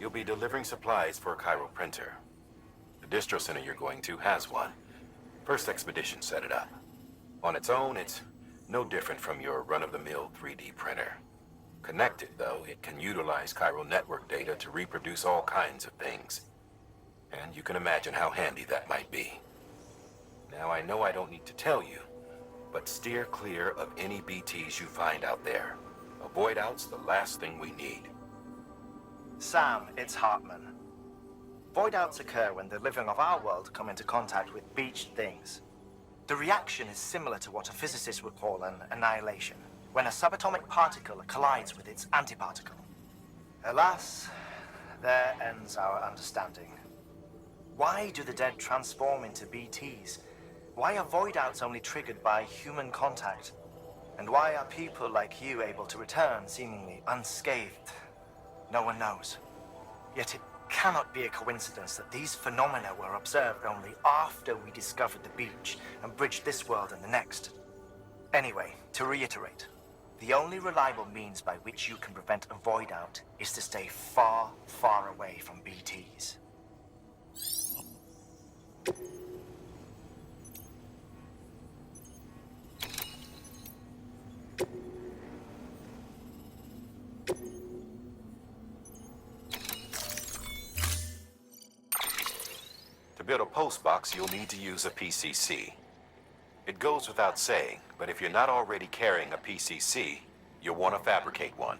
You'll be delivering supplies for a Cairo printer. The distro center you're going to has one. First expedition set it up. On its own, it's no different from your run-of-the-mill 3D printer. Connected, though, it can utilize Cairo network data to reproduce all kinds of things. And you can imagine how handy that might be. Now, I know I don't need to tell you, but steer clear of any BTs you find out there. Avoid out's the last thing we need. Sam, it's Hartman. Void outs occur when the living of our world come into contact with beached things. The reaction is similar to what a physicist would call an annihilation, when a subatomic particle collides with its antiparticle. Alas, there ends our understanding. Why do the dead transform into BTs? Why are void outs only triggered by human contact? And why are people like you able to return seemingly unscathed? No one knows. Yet it cannot be a coincidence that these phenomena were observed only after we discovered the beach and bridged this world and the next. Anyway, to reiterate, the only reliable means by which you can prevent a void out is to stay far, far away from BTs. To build a postbox, you'll need to use a PCC. It goes without saying, but if you're not already carrying a PCC, you'll want to fabricate one.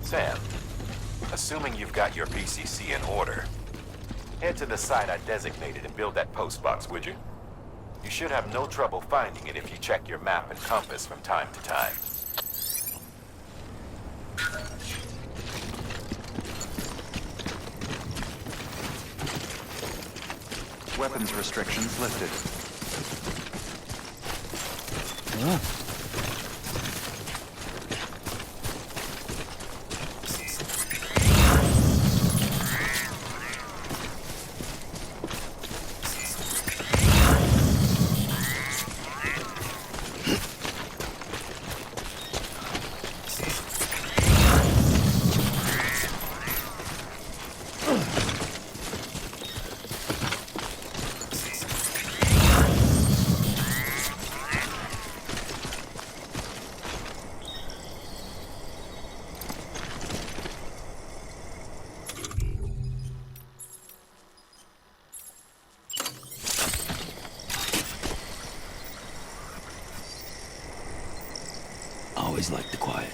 Sam, assuming you've got your PCC in order, head to the site I designated and build that postbox, would you? You should have no trouble finding it if you check your map and compass from time to time. Weapons restrictions lifted. Always like the quiet.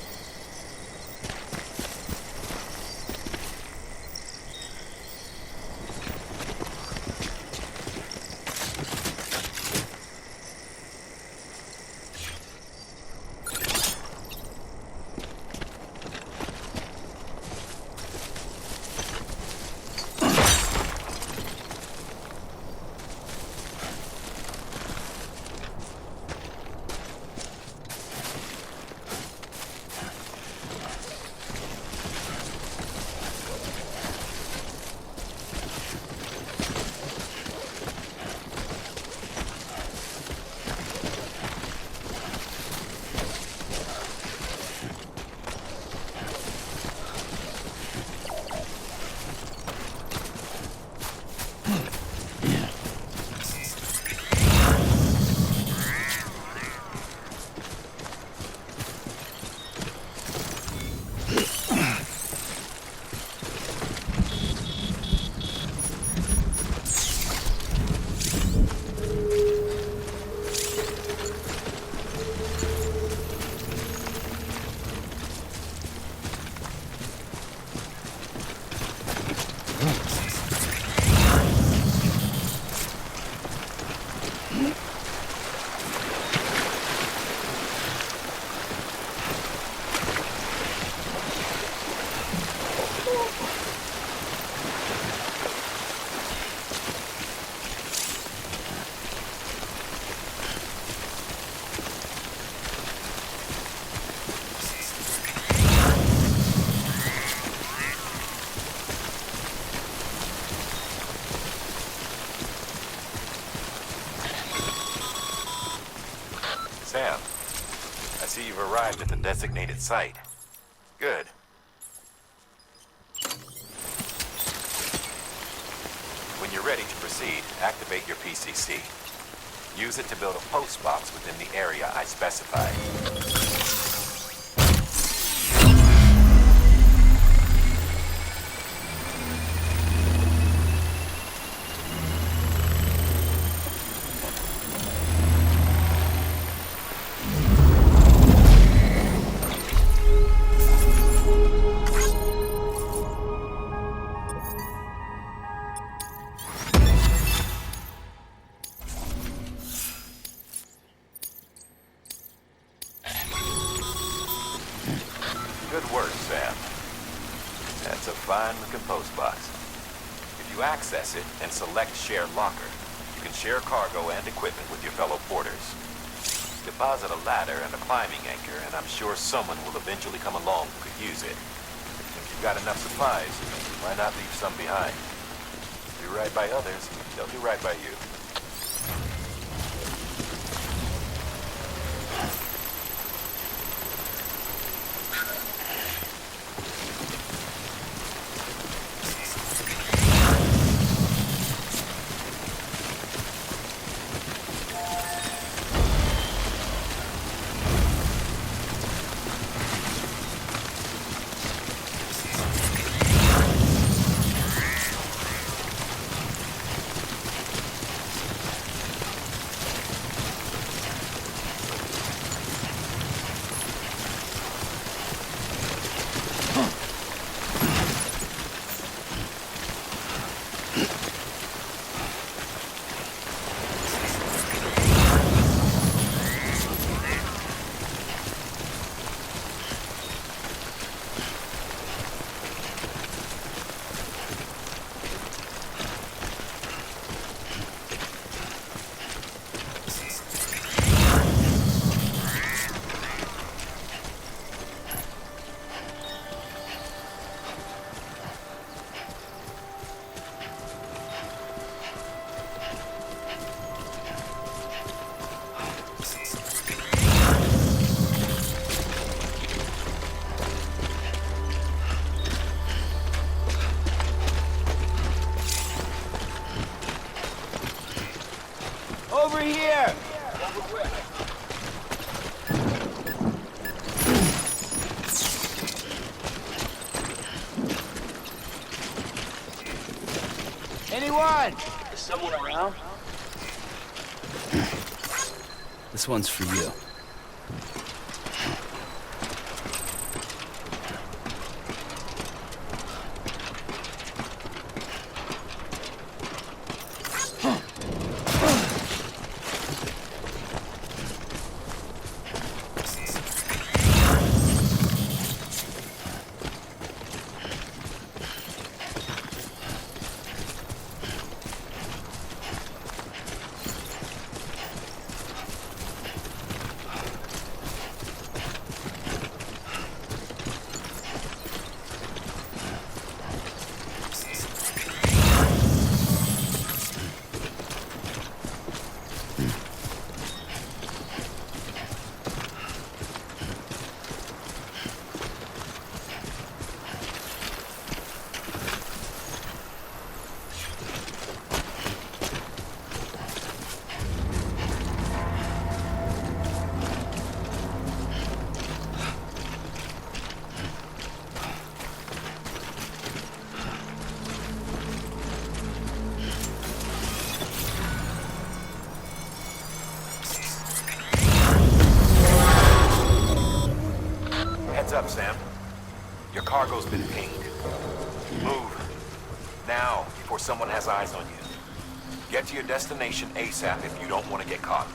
Sam, I see you've arrived at the designated site. Good. When you're ready to proceed, activate your PCC. Use it to build a post box within the area I specified. Good work, Sam. That's a fine-looking post box. If you access it and select Share Locker, you can share cargo and equipment with your fellow porters. Deposit a ladder and a climbing anchor, and I'm sure someone will eventually come along who could use it. If you've got enough supplies, why not leave some behind? Do right by others, they'll do right by you. Over here! Anyone? Is someone around? This one's for you. Up, Sam. Your cargo's been pinged. Move. Now, before someone has eyes on you. Get to your destination ASAP if you don't want to get caught.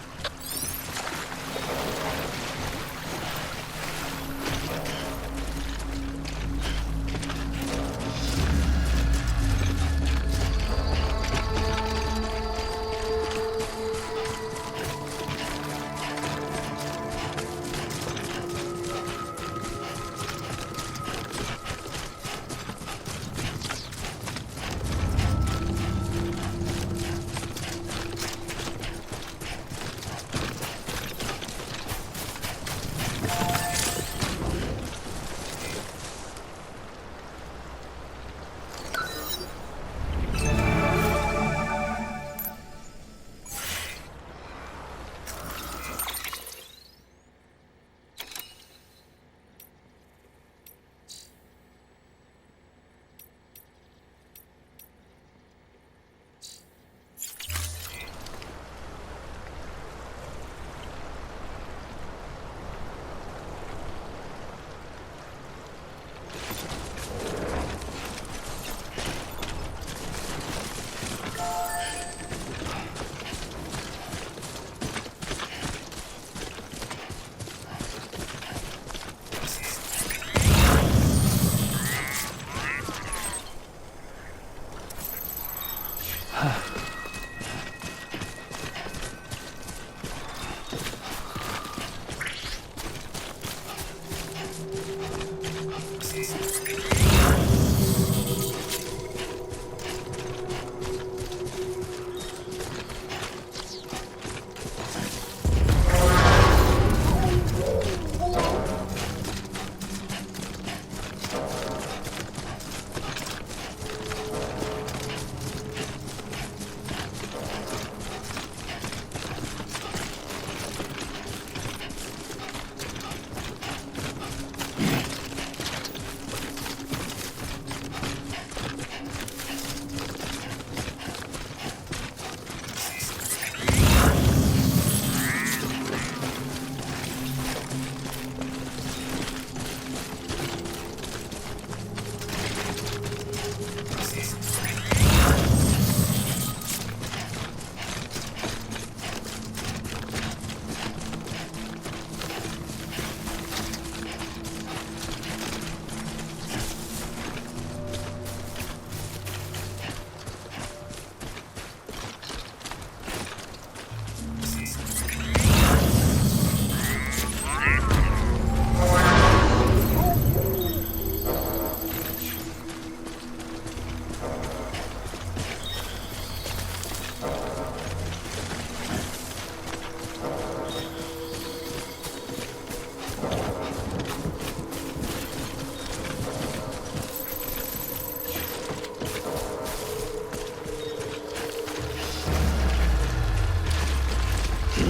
Sam,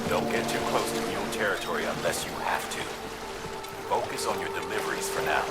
don't get too close to mule territory unless you have to. Focus on your deliveries for now.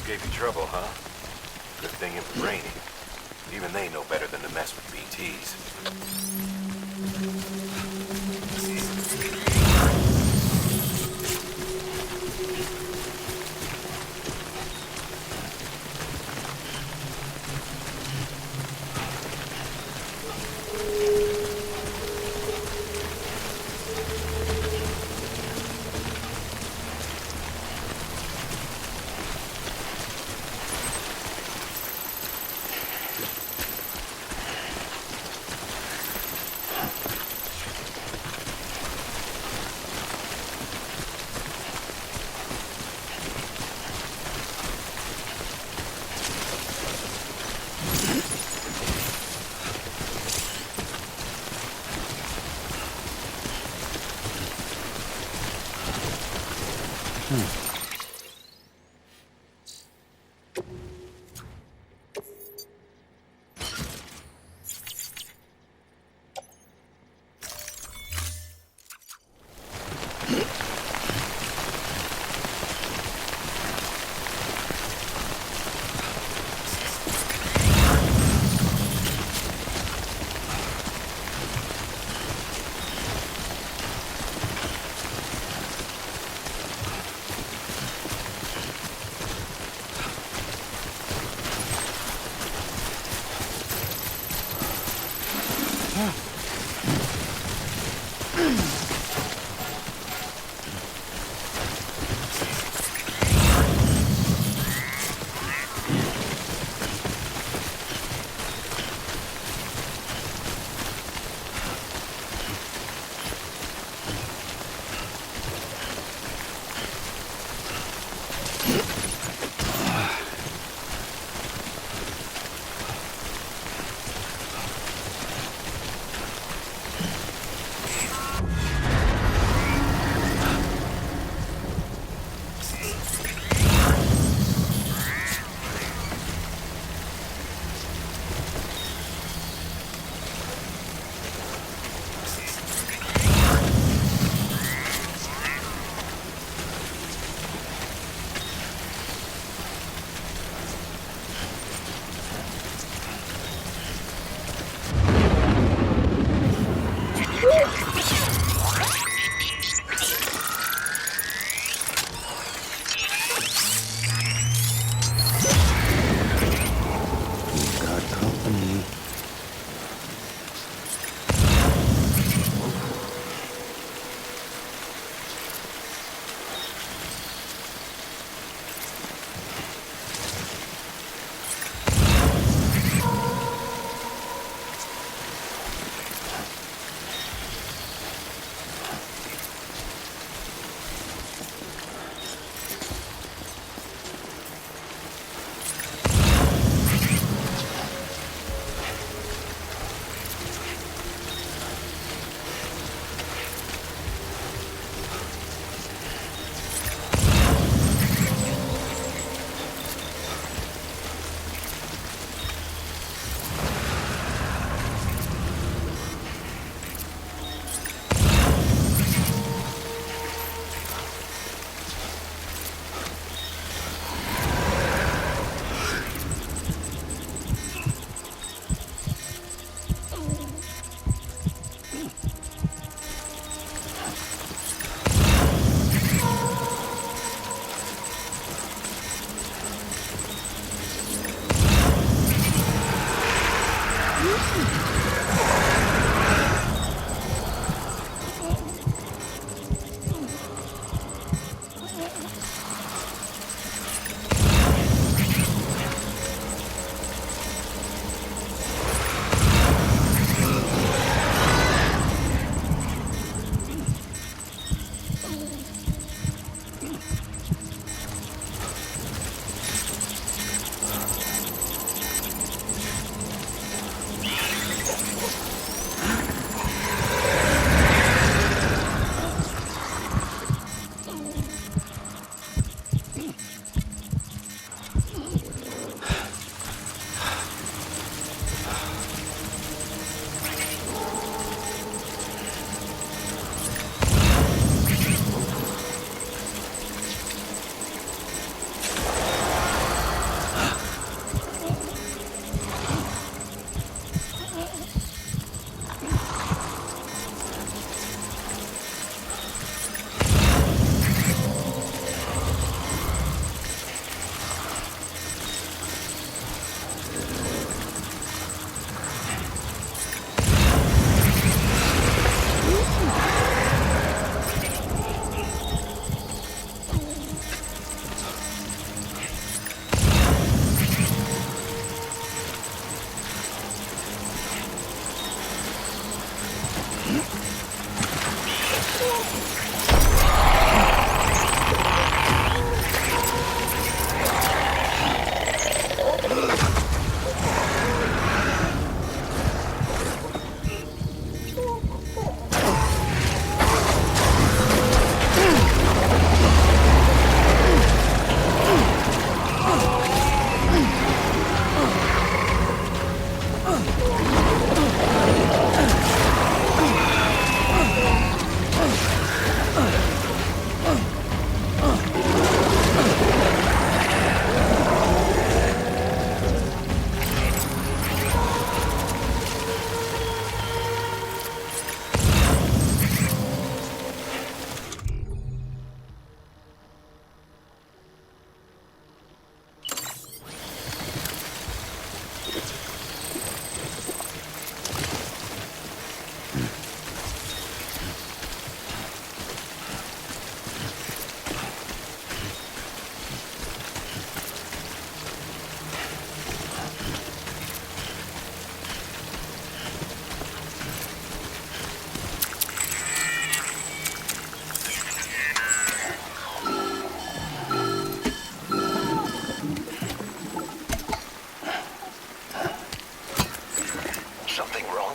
Gave you trouble, huh? Good thing it was raining. Even they know better than to mess with BTs.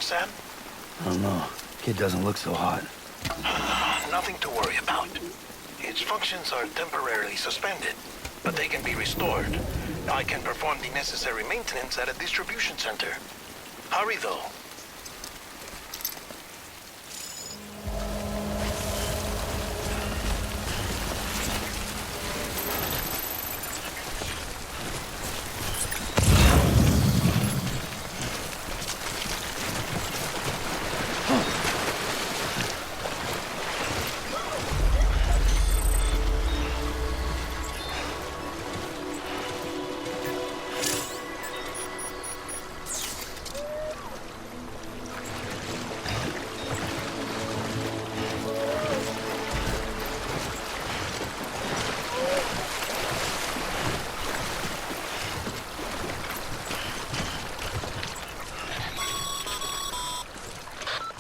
Sam? I don't know. Kid doesn't look so hot. Nothing to worry about. Its functions are temporarily suspended, but they can be restored. I can perform the necessary maintenance at a distribution center. Hurry, though.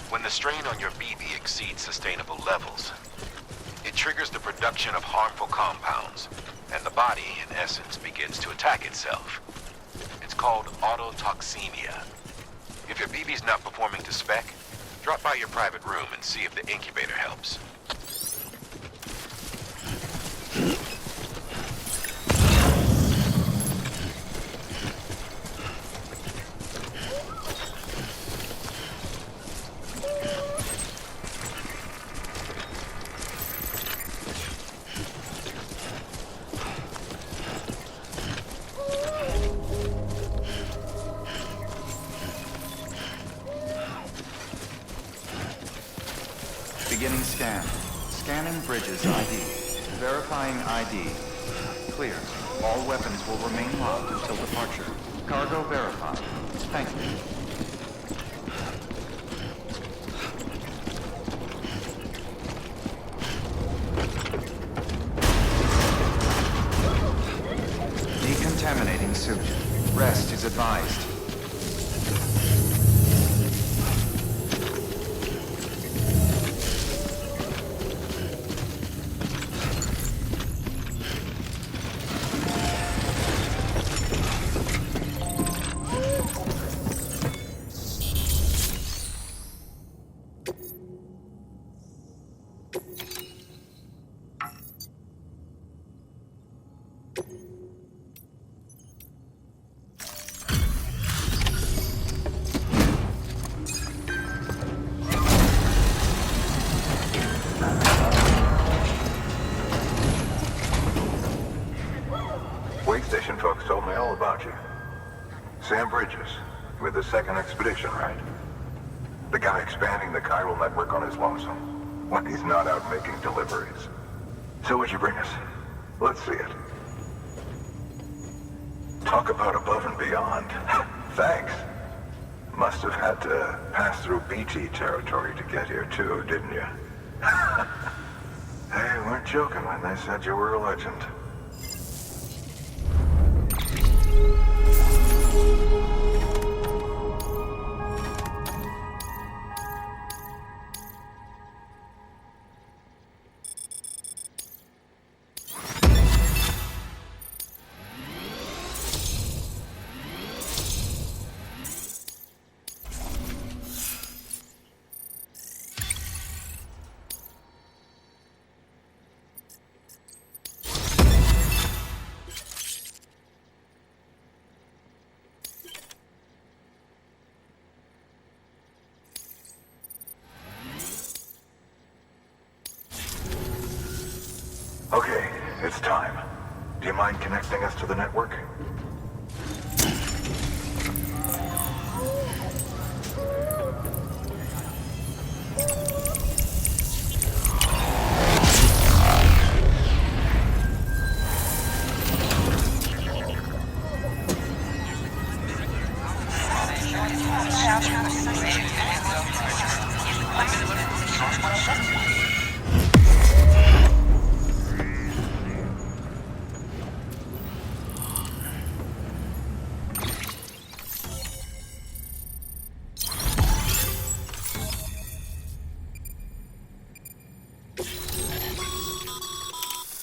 When the strain on your BB exceeds sustainable levels, it triggers the production of harmful compounds, and the body, in essence, begins to attack itself. It's called autotoxemia. If your BB's not performing to spec, drop by your private room and see if the incubator helps. Beginning scan. Scanning bridges ID. Verifying ID. Clear. All weapons will remain locked until departure. Cargo verified. Thank you. advised. Wait station folks told me all about you. Sam Bridges, with the second expedition, right? The guy expanding the chiral network on his lonesome, when he's not out making deliveries. So what'd you bring us? Let's see it. Talk about above and beyond. Thanks. Must have had to pass through BT territory to get here too, didn't you? They weren't joking when they said you were a legend. Okay, it's time. Do you mind connecting us to the network?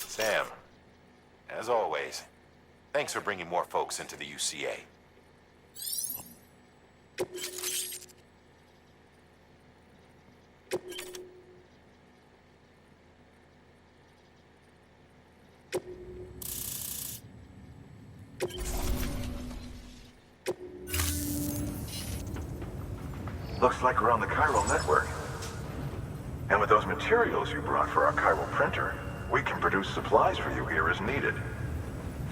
Sam, as always, thanks for bringing more folks into the UCA. Looks like we're on the chiral network. And with those materials you brought for our chiral printer, we can produce supplies for you here as needed.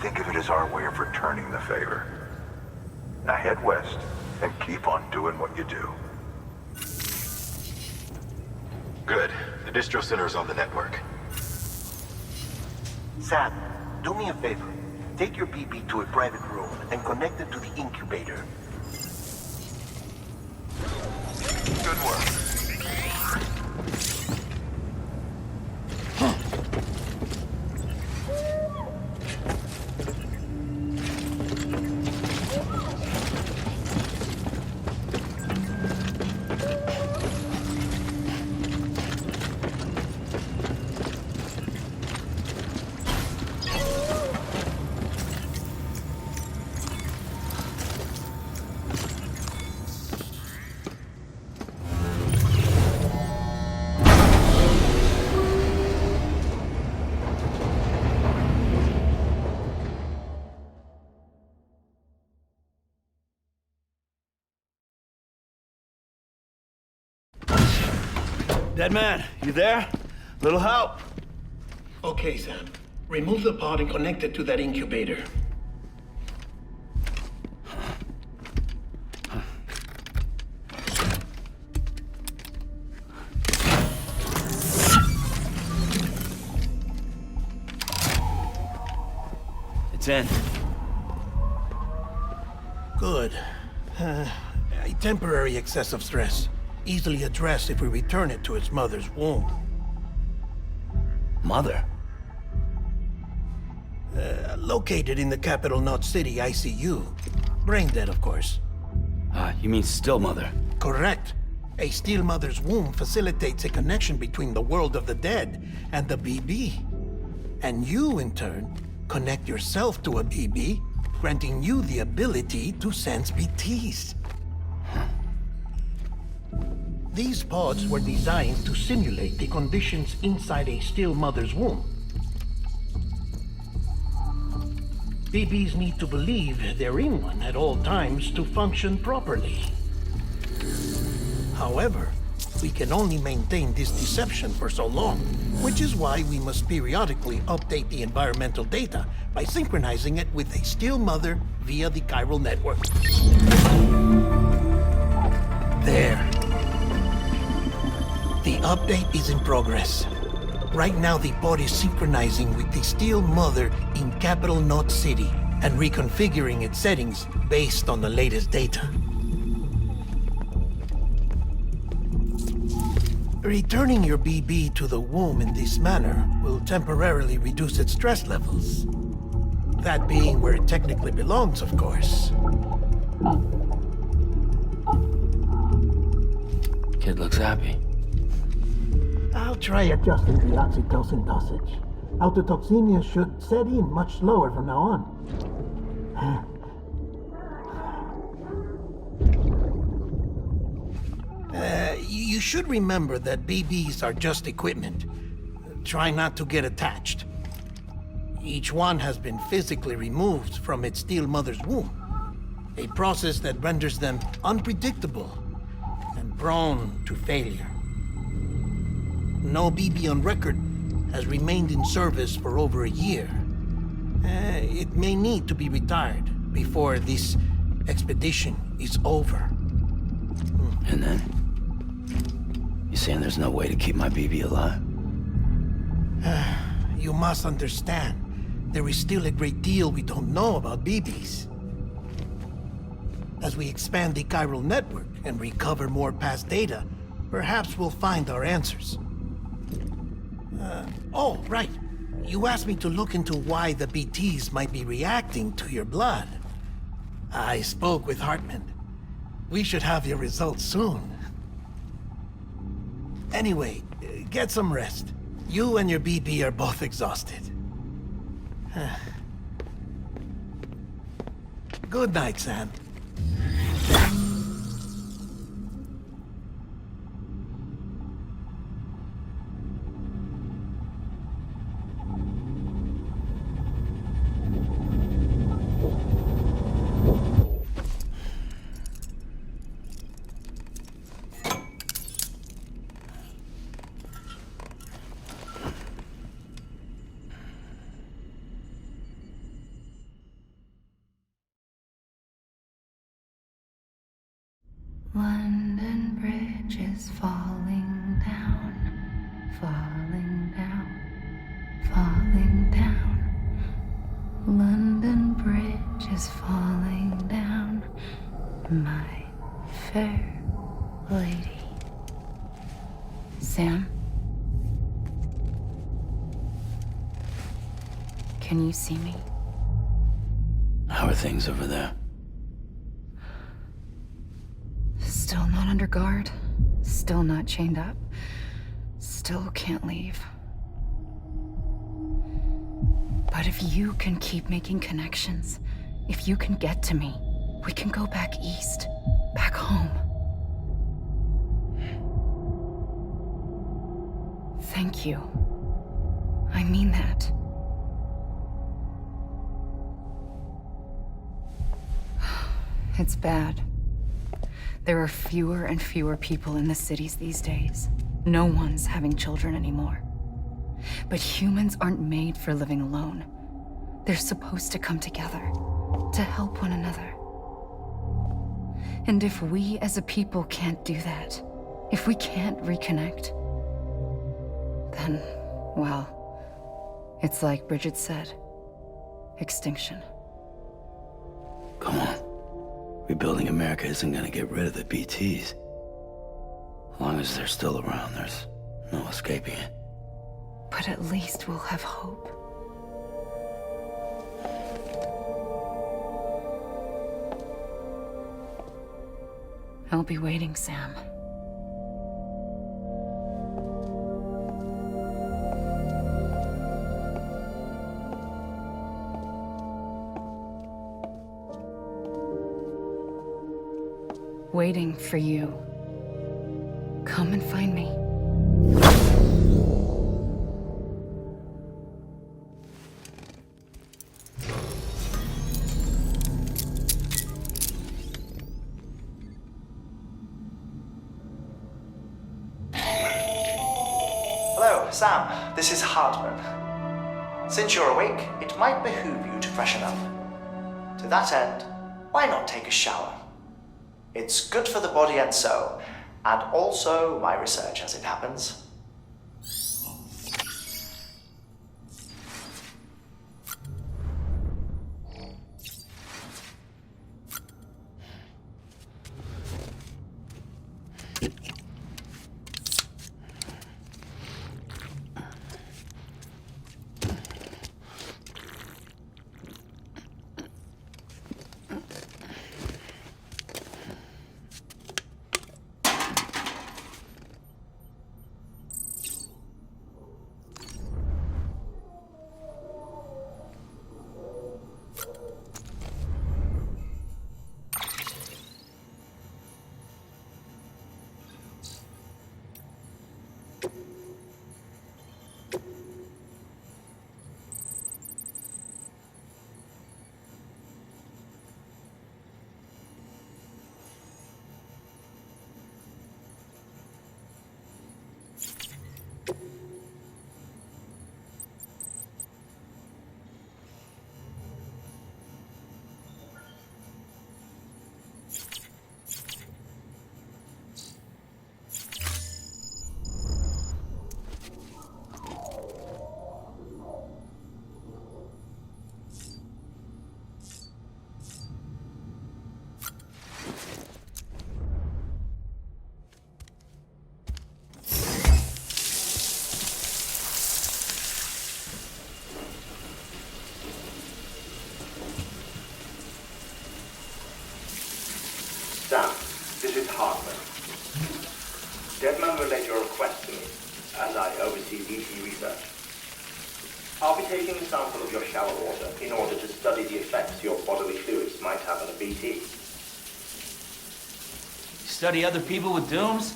Think of it as our way of returning the favor. Now head west and keep on doing what you do. Good. The distro center is on the network. Sam, do me a favor. Take your PP to a private room and connect it to the incubator. Good work. Dead man, you there? Little help? Okay, Sam. Remove the pod and connect it to that incubator. It's in. Good. A temporary excessive stress. Easily addressed if we return it to its mother's womb. Mother? Located in the capital Knot City ICU. Brain dead, of course. You mean still mother? Correct. A steel mother's womb facilitates a connection between the world of the dead and the BB. And you, in turn, connect yourself to a BB, granting you the ability to sense BTs. These pods were designed to simulate the conditions inside a still mother's womb. BBs need to believe they're in one at all times to function properly. However, we can only maintain this deception for so long, which is why we must periodically update the environmental data by synchronizing it with a still mother via the chiral network. There. The update is in progress. Right now, the pod is synchronizing with the Steel Mother in Capital Knot City and reconfiguring its settings based on the latest data. Returning your BB to the womb in this manner will temporarily reduce its stress levels. That being where it technically belongs, of course. Kid looks happy. I'll try adjusting the oxytocin dosage. Autotoxemia should set in much slower from now on. You should remember that BBs are just equipment. Try not to get attached. Each one has been physically removed from its steel mother's womb. A process that renders them unpredictable and prone to failure. No BB on record has remained in service for over a year. It may need to be retired before this expedition is over. And then? You saying there's no way to keep my BB alive? You must understand, there is still a great deal we don't know about BBs. As we expand the chiral network and recover more past data, perhaps we'll find our answers. Oh, right. You asked me to look into why the BTs might be reacting to your blood. I spoke with Hartman. We should have your results soon. Anyway, get some rest. You and your BB are both exhausted. Good night, Sam. London Bridge is falling down, falling down, falling down. London Bridge is falling down, my fair lady. Sam? Can you see me? How are things over there? Still not under guard, still not chained up, still can't leave. But if you can keep making connections, if you can get to me, we can go back east, back home. Thank you. I mean that. It's bad. There are fewer and fewer people in the cities these days. No one's having children anymore. But humans aren't made for living alone. They're supposed to come together, to help one another. And if we as a people can't do that, if we can't reconnect, then, well, it's like Bridget said, extinction. Come on. Rebuilding America isn't gonna get rid of the BTs. As long as they're still around, there's no escaping it. But at least we'll have hope. I'll be waiting, Sam. Waiting for you. Come and find me. Hello, Sam. This is Hartman. Since you're awake, it might behoove you to freshen up. To that end, why not take a shower? It's good for the body and soul, and also my research as it happens. Sam, this is Hartman. Deadman relayed your request to me, as I oversee BT research. I'll be taking a sample of your shower water in order to study the effects your bodily fluids might have on a BT. Study other people with dooms?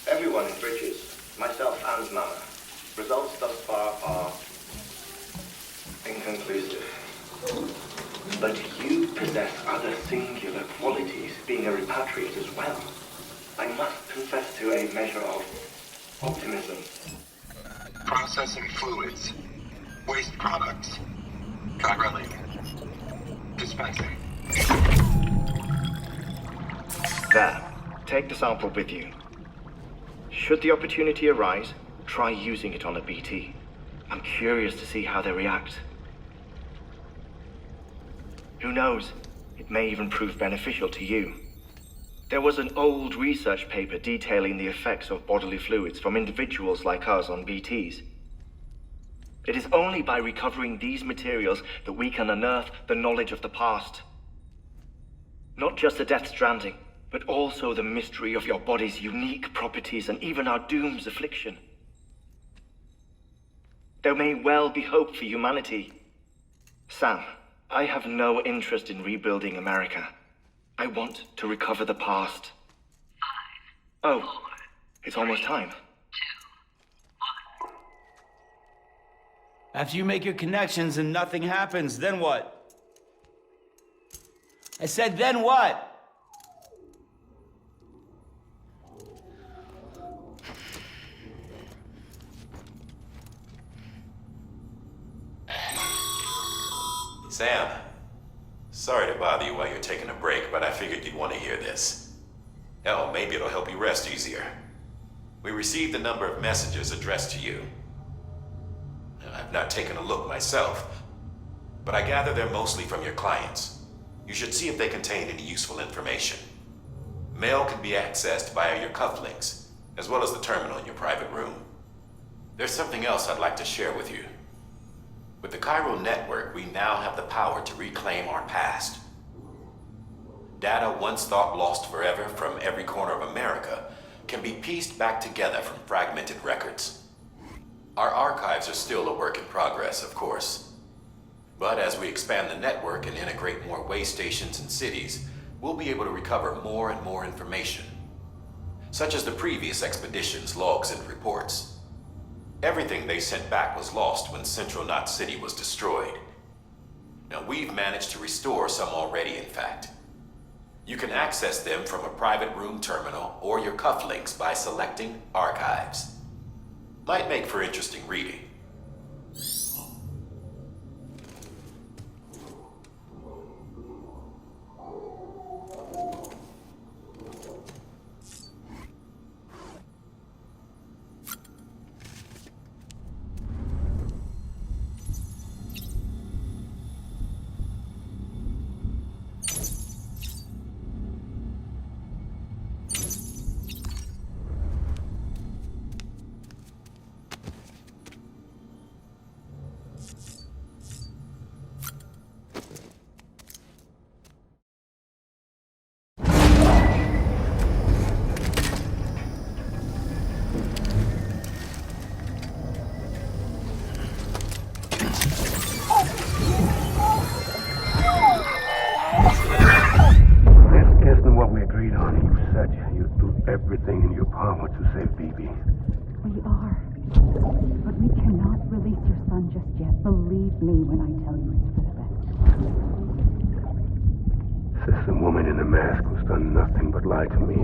Everyone in Bridges, myself and Mama. Results thus far are inconclusive. But you possess other singular qualities, being a repatriate as well. I must confess to a measure of optimism. Processing fluids. Waste products. Chirelli. Dispensing. There. Take the sample with you. Should the opportunity arise, try using it on a BT. I'm curious to see how they react. Who knows? It may even prove beneficial to you. There was an old research paper detailing the effects of bodily fluids from individuals like us on BTs. It is only by recovering these materials that we can unearth the knowledge of the past. Not just the Death Stranding, but also the mystery of your body's unique properties and even our doom's affliction. There may well be hope for humanity. Sam, I have no interest in rebuilding America. I want to recover the past. 5, 4, it's almost time. 2, 1. After you make your connections and nothing happens, then what? I said, then what? Sam, sorry to bother you while you're taking a break, but I figured you'd want to hear this. Hell, maybe it'll help you rest easier. We received a number of messages addressed to you. I've not taken a look myself, but I gather they're mostly from your clients. You should see if they contain any useful information. Mail can be accessed via your cufflinks, as well as the terminal in your private room. There's something else I'd like to share with you. With the Chiral network, we now have the power to reclaim our past. Data once thought lost forever from every corner of America can be pieced back together from fragmented records. Our archives are still a work in progress, of course. But as we expand the network and integrate more way stations and cities, we'll be able to recover more and more information, such as the previous expedition's logs and reports. Everything they sent back was lost when Central Knot City was destroyed. Now, we've managed to restore some already, in fact. You can access them from a private room terminal or your cufflinks by selecting Archives. Might make for interesting reading. Everything in your power to save BB. We are. But we cannot release your son just yet. Believe me when I tell you it's for the best. Says the woman in the mask who's done nothing but lie to me.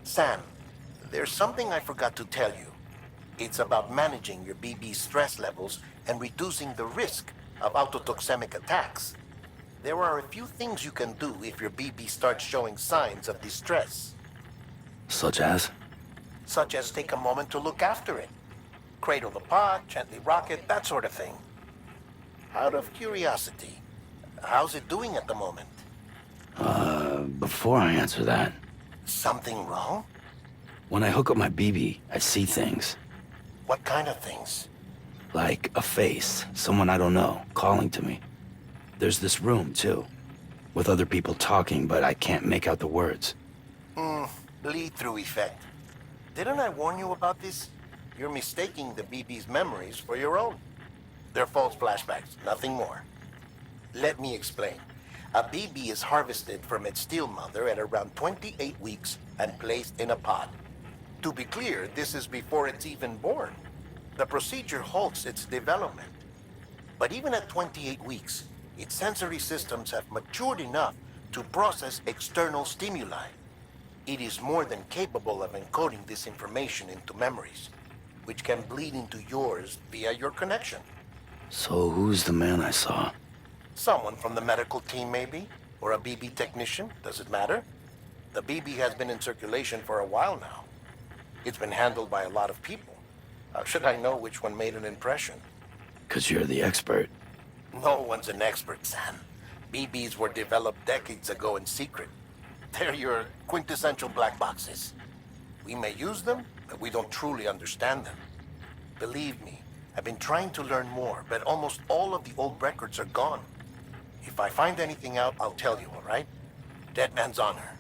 Sam, there's something I forgot to tell you. It's about managing your BB stress levels and reducing the risk of autotoxemic attacks. There are a few things you can do if your BB starts showing signs of distress. Such as? Such as take a moment to look after it. Cradle the pod, gently rock it, that sort of thing. Out of curiosity, how's it doing at the moment? Before I answer that... Something wrong? When I hook up my BB, I see things. What kind of things? Like a face, someone I don't know, calling to me. There's this room, too, with other people talking, but I can't make out the words. Bleed-through effect. Didn't I warn you about this? You're mistaking the BB's memories for your own. They're false flashbacks, nothing more. Let me explain. A BB is harvested from its steel mother at around 28 weeks and placed in a pod. To be clear, this is before it's even born. The procedure halts its development. But even at 28 weeks, its sensory systems have matured enough to process external stimuli. It is more than capable of encoding this information into memories, which can bleed into yours via your connection. So who's the man I saw? Someone from the medical team, maybe? Or a BB technician? Does it matter? The BB has been in circulation for a while now. It's been handled by a lot of people. How should I know which one made an impression? 'Cause you're the expert. No one's an expert, Sam. BBs were developed decades ago in secret. They're your quintessential black boxes. We may use them, but we don't truly understand them. Believe me, I've been trying to learn more, but almost all of the old records are gone. If I find anything out, I'll tell you, all right? Dead man's honor.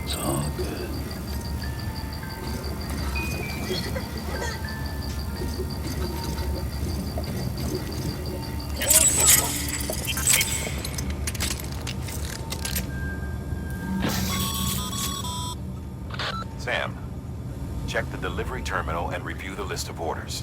It's all good. Sam, check the delivery terminal and review the list of orders.